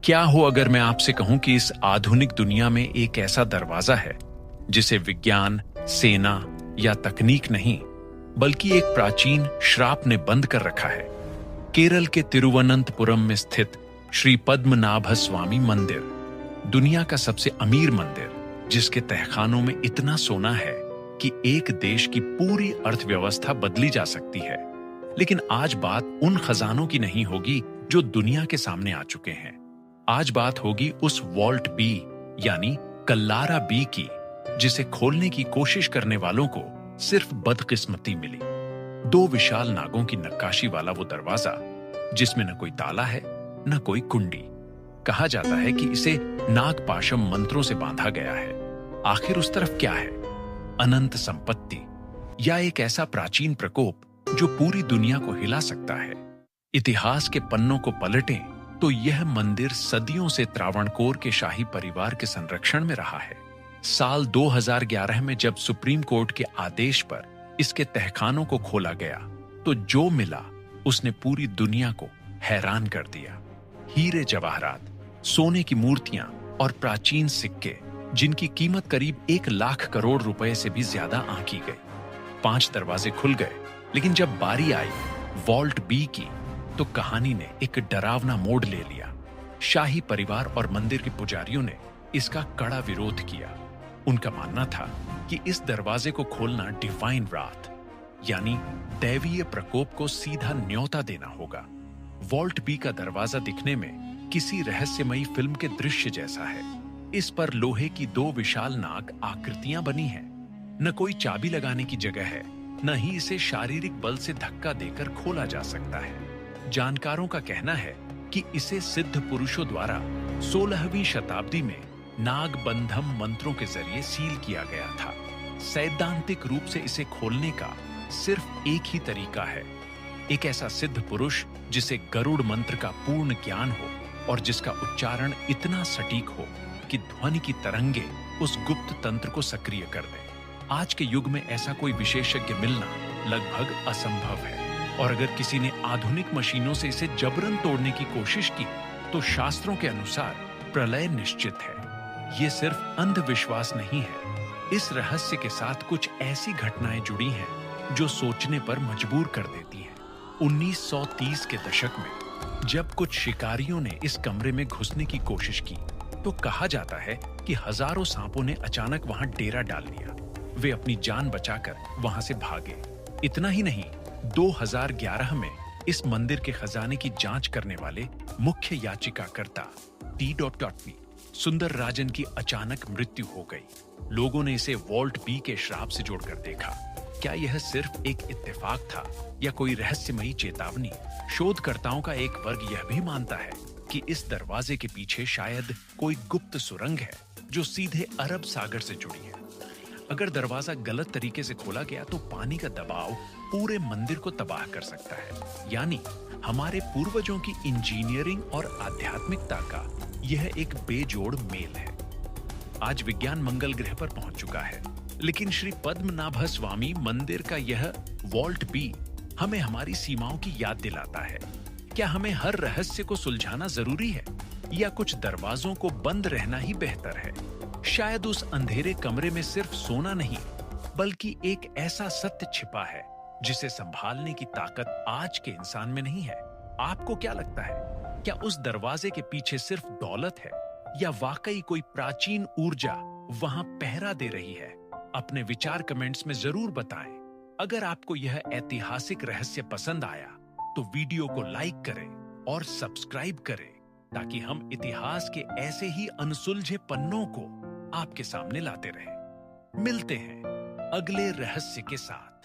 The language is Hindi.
क्या हो अगर मैं आपसे कहूं कि इस आधुनिक दुनिया में एक ऐसा दरवाजा है जिसे विज्ञान, सेना या तकनीक नहीं, बल्कि एक प्राचीन श्राप ने बंद कर रखा है। केरल के तिरुवनंतपुरम में स्थित श्री पद्मनाभ स्वामी मंदिर, दुनिया का सबसे अमीर मंदिर, जिसके तहखानों में इतना सोना है कि एक देश की पूरी अर्थव्यवस्था बदली जा सकती है। लेकिन आज बात उन खजानों की नहीं होगी जो दुनिया के सामने आ चुके हैं। आज बात होगी उस वॉल्ट बी यानी कल्लारा बी की, जिसे खोलने की कोशिश करने वालों को सिर्फ बदकिस्मती मिली। दो विशाल नागों की नक्काशी वाला वो दरवाजा, जिसमें न कोई ताला है न कोई कुंडी। कहा जाता है कि इसे नागपाशम मंत्रों से बांधा गया है। आखिर उस तरफ क्या है? अनंत संपत्ति या एक ऐसा प्राचीन प्रकोप जो पूरी दुनिया को हिला सकता है? इतिहास के पन्नों को पलटें तो यह मंदिर सदियों से त्रावणकोर के शाही परिवार के संरक्षण में रहा है। साल 2011 में जब सुप्रीम कोर्ट के आदेश पर इसके तहखानों को खोला गया तो जो मिला उसने पूरी दुनिया को हैरान कर दिया। हीरे जवाहरात, सोने की मूर्तियां और प्राचीन सिक्के, जिनकी कीमत करीब 1 लाख करोड़ रुपए से भी ज्यादा आंकी गई। 5 दरवाजे खुल गए, लेकिन जब बारी आई वॉल्ट बी की तो कहानी ने एक डरावना मोड़ ले लिया। शाही परिवार और मंदिर के पुजारियों ने इसका कड़ा विरोध किया। उनका मानना था कि इस दरवाजे को खोलना डिवाइन रात यानी दैवीय प्रकोप को सीधा न्योता देना होगा। वॉल्ट बी का दरवाजा दिखने में किसी रहस्यमयी फिल्म के दृश्य जैसा है। इस पर लोहे की 2 विशाल नाग आकृतियां बनी हैं। न कोई चाबी लगाने की जगह है, न ही इसे शारीरिक बल से धक्का देकर खोला जा सकता है। जानकारों का कहना है कि इसे सिद्ध पुरुषों द्वारा 16वीं शताब्दी में नागबंधम मंत्रों के जरिए सील किया गया था। सैद्धांतिक रूप से इसे खोलने का सिर्फ एक ही तरीका है, एक ऐसा सिद्ध पुरुष जिसे गरुड़ मंत्र का पूर्ण ज्ञान हो और जिसका उच्चारण इतना सटीक हो कि ध्वनि की तरंगे उस गुप्त तंत्र को सक्रिय कर दें। आज के युग में ऐसा कोई विशेषज्ञ मिलना लगभग असंभव है, और अगर किसी ने आधुनिक मशीनों से इसे जबरन तोड़ने की कोशिश की तो शास्त्रों के अनुसार प्रलय निश्चित है। ये सिर्फ अंधविश्वास नहीं है, इस रहस्य के साथ कुछ ऐसी घटनाएं जुड़ी हैं जो सोचने पर मजबूर कर देती हैं। 1930 के दशक में जब कुछ शिकारियों ने इस कमरे में घुसने की कोशिश की तो कहा जाता है कि हजारों सांपों ने अचानक वहां डेरा डाल लिया। वे अपनी जान बचाकर वहां से भागे। इतना ही नहीं, 2011 में इस मंदिर के खजाने की जांच करने वाले मुख्य याचिकाकर्ता T.V. सुंदर राजन की अचानक मृत्यु हो गई। लोगों ने इसे वॉल्ट बी के श्राप से जोड़कर देखा। क्या यह सिर्फ एक इत्तेफाक था या कोई रहस्यमयी चेतावनी? शोधकर्ताओं का एक वर्ग यह भी मानता है कि इस दरवाजे के पीछे शायद कोई गुप्त सुरंग है जो सीधे अरब सागर से जुड़ी है। अगर दरवाजा गलत तरीके से खोला गया तो पानी का दबाव पूरे मंदिर को तबाह कर सकता है। यानी हमारे पूर्वजों की इंजीनियरिंग और आध्यात्मिकता का यह एक बेजोड़ मेल है। आज विज्ञान मंगल ग्रह पर पहुंच चुका है, लेकिन श्री पद्मनाभ स्वामी मंदिर का यह वॉल्ट बी हमें हमारी सीमाओं की याद दिलाता है। क्या हमें हर रहस्य को सुलझाना जरूरी है या कुछ दरवाजों को बंद रहना ही बेहतर है? शायद उस अंधेरे कमरे में सिर्फ सोना नहीं, बल्कि एक ऐसा सत्य छिपा है जिसे संभालने की ताकत आज के इंसान में नहीं है। आपको क्या लगता है? क्या उस दरवाजे के पीछे सिर्फ दौलत है या वाकई कोई प्राचीन ऊर्जा वहां पहरा दे रही है? अपने विचार कमेंट्स में जरूर बताएं। अगर आपको यह ऐतिहासिक रहस्य पसंद आया तो वीडियो को लाइक करें और सब्सक्राइब करें, ताकि हम इतिहास के ऐसे ही अनसुलझे पन्नों को आपके सामने लाते रहें। मिलते हैं अगले रहस्य के साथ।